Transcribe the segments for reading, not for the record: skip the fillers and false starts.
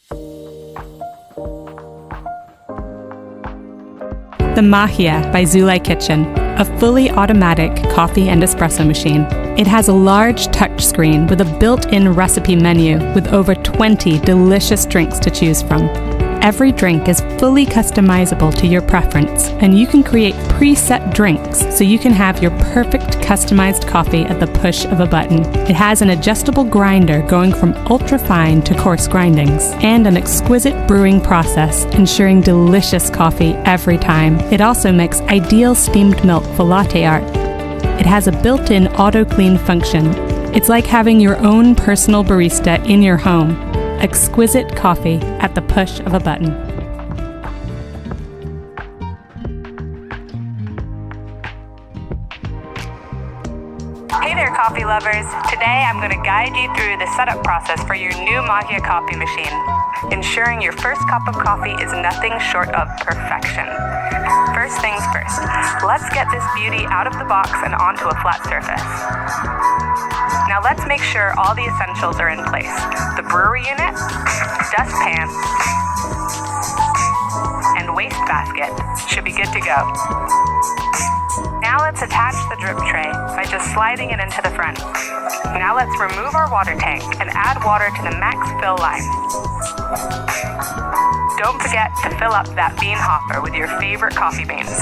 The Magia by Zulay Kitchen, a fully automatic coffee and espresso machine. It has a large touchscreen with a built-in recipe menu with over 20 delicious drinks to choose from. Every drink is fully customizable to your preference, and you can create preset drinks so you can have your perfect customized coffee at the push of a button. It has an adjustable grinder going from ultra-fine to coarse grindings, and an exquisite brewing process ensuring delicious coffee every time. It also makes ideal steamed milk for latte art. It has a built-in auto-clean function. It's like having your own personal barista in your home. Exquisite coffee at the push of a button. Hey there, coffee lovers! Today I'm going to guide you through the setup process for your new Magia coffee machine, ensuring your first cup of coffee is nothing short of perfection. First things first, let's get this beauty out of the box and onto a flat surface. Now let's make sure all the essentials are in place. The brewer unit, dustpan, and waste basket should be good to go. Now let's attach the drip tray by just sliding it into the front. Now let's remove our water tank and add water to the max fill line. Don't forget to fill up that bean hopper with your favorite coffee beans.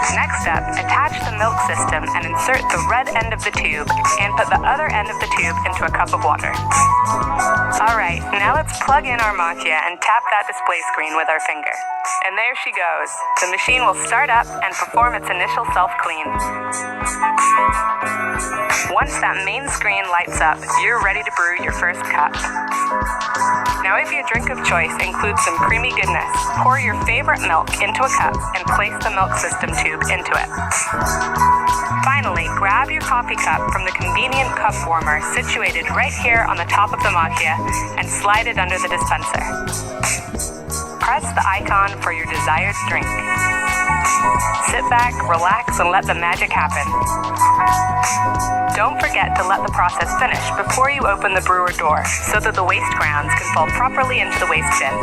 Next up, attach the milk system and insert the red end of the tube and put the other end of the tube into a cup of water. Alright, now let's plug in our Magia and tap that display screen with our finger. And there she goes. The machine will start up and perform its initial self-clean. Once that main screen lights up, you're ready to brew your first cup. Now if your drink of choice includes some creamy goodness, pour your favorite milk into a cup and place the milk system tube into it. Finally, grab your coffee cup from the convenient cup warmer situated right here on the top of the Magia and slide it under the dispenser. Press the icon for your desired drink. Sit back, relax, and let the magic happen. Don't forget to let the process finish before you open the brewer door so that the waste grounds can fall properly into the waste bin.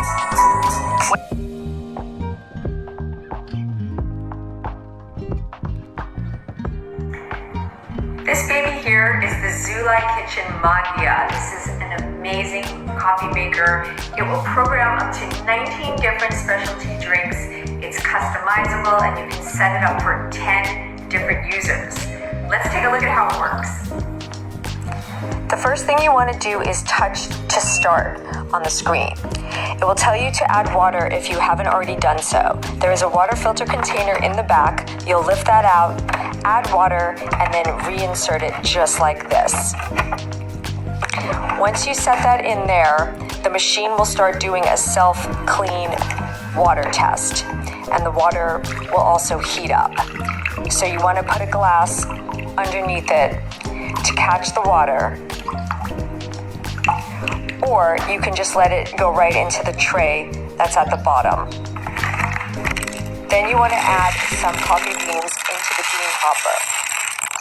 This baby here is the Zulay Kitchen Magia. This is an amazing coffee maker. It will program up to 19 different specialty drinks. It's customizable and you can set it up for 10 different users. Let's take a look at how it works. The first thing you want to do is touch to start on the screen. It will tell you to add water if you haven't already done so. There is a water filter container in the back. You'll lift that out, add water, and then reinsert it just like this. Once you set that in there, the machine will start doing a self-clean water test, and the water will also heat up. So you want to put a glass underneath it to catch the water, or you can just let it go right into the tray that's at the bottom. Then you want to add some coffee beans into the bean hopper.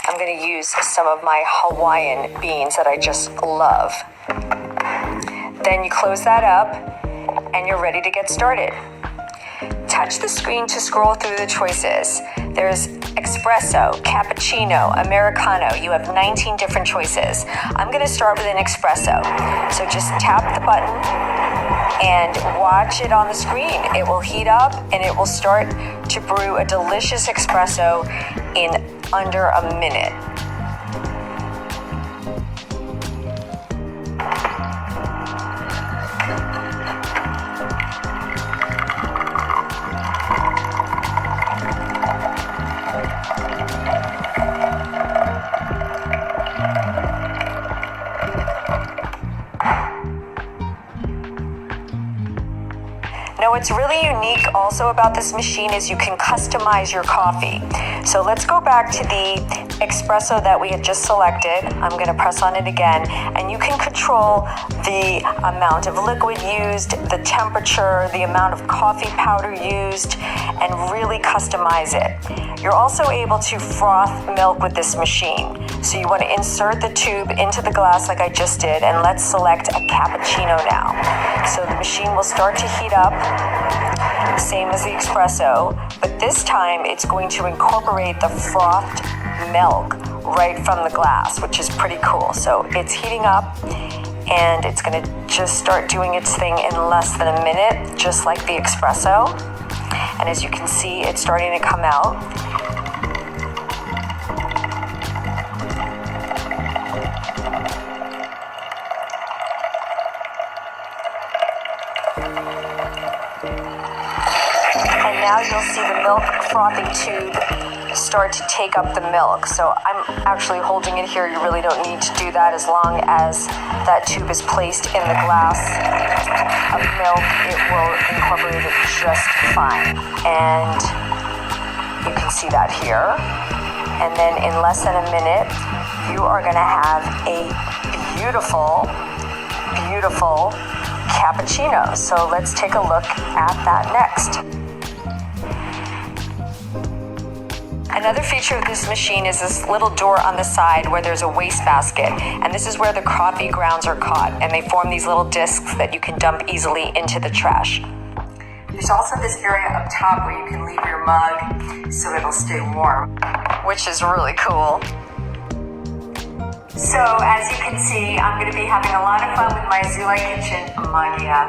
I'm going to use some of my Hawaiian beans that I just love. Then you close that up and you're ready to get started. Touch the screen to scroll through the choices. There's espresso, cappuccino, americano. You have 19 different choices. I'm going to start with an espresso. So just tap the button and watch it on the screen. It will heat up and it will start to brew a delicious espresso in under a minute. Now what's really unique also about this machine is you can customize your coffee. So let's go back to the espresso that we had just selected. I'm going to press on it again, and you can control the amount of liquid used, the temperature, the amount of coffee powder used, and really customize it. You're also able to froth milk with this machine. So you want to insert the tube into the glass like I just did, and let's select a cappuccino now. So the machine will start to heat up, same as the espresso, but this time it's going to incorporate the frothed milk right from the glass, which is pretty cool. So it's heating up, and it's going to just start doing its thing in less than a minute, just like the espresso. And as you can see, it's starting to come out. And now you'll see the milk frothing tube start to take up the milk. So I'm actually holding it here. You really don't need to do that. As long as that tube is placed in the glass of milk, it will incorporate it just fine. And you can see that here. And then in less than a minute, you are going to have a beautiful, beautiful cappuccino. So let's take a look at that next. Another feature of this machine is this little door on the side where there's a wastebasket, and this is where the coffee grounds are caught, and they form these little discs that you can dump easily into the trash. There's also this area up top where you can leave your mug so it'll stay warm, which is really cool. So as you can see, I'm going to be having a lot of fun with my Zulay kitchen Magia.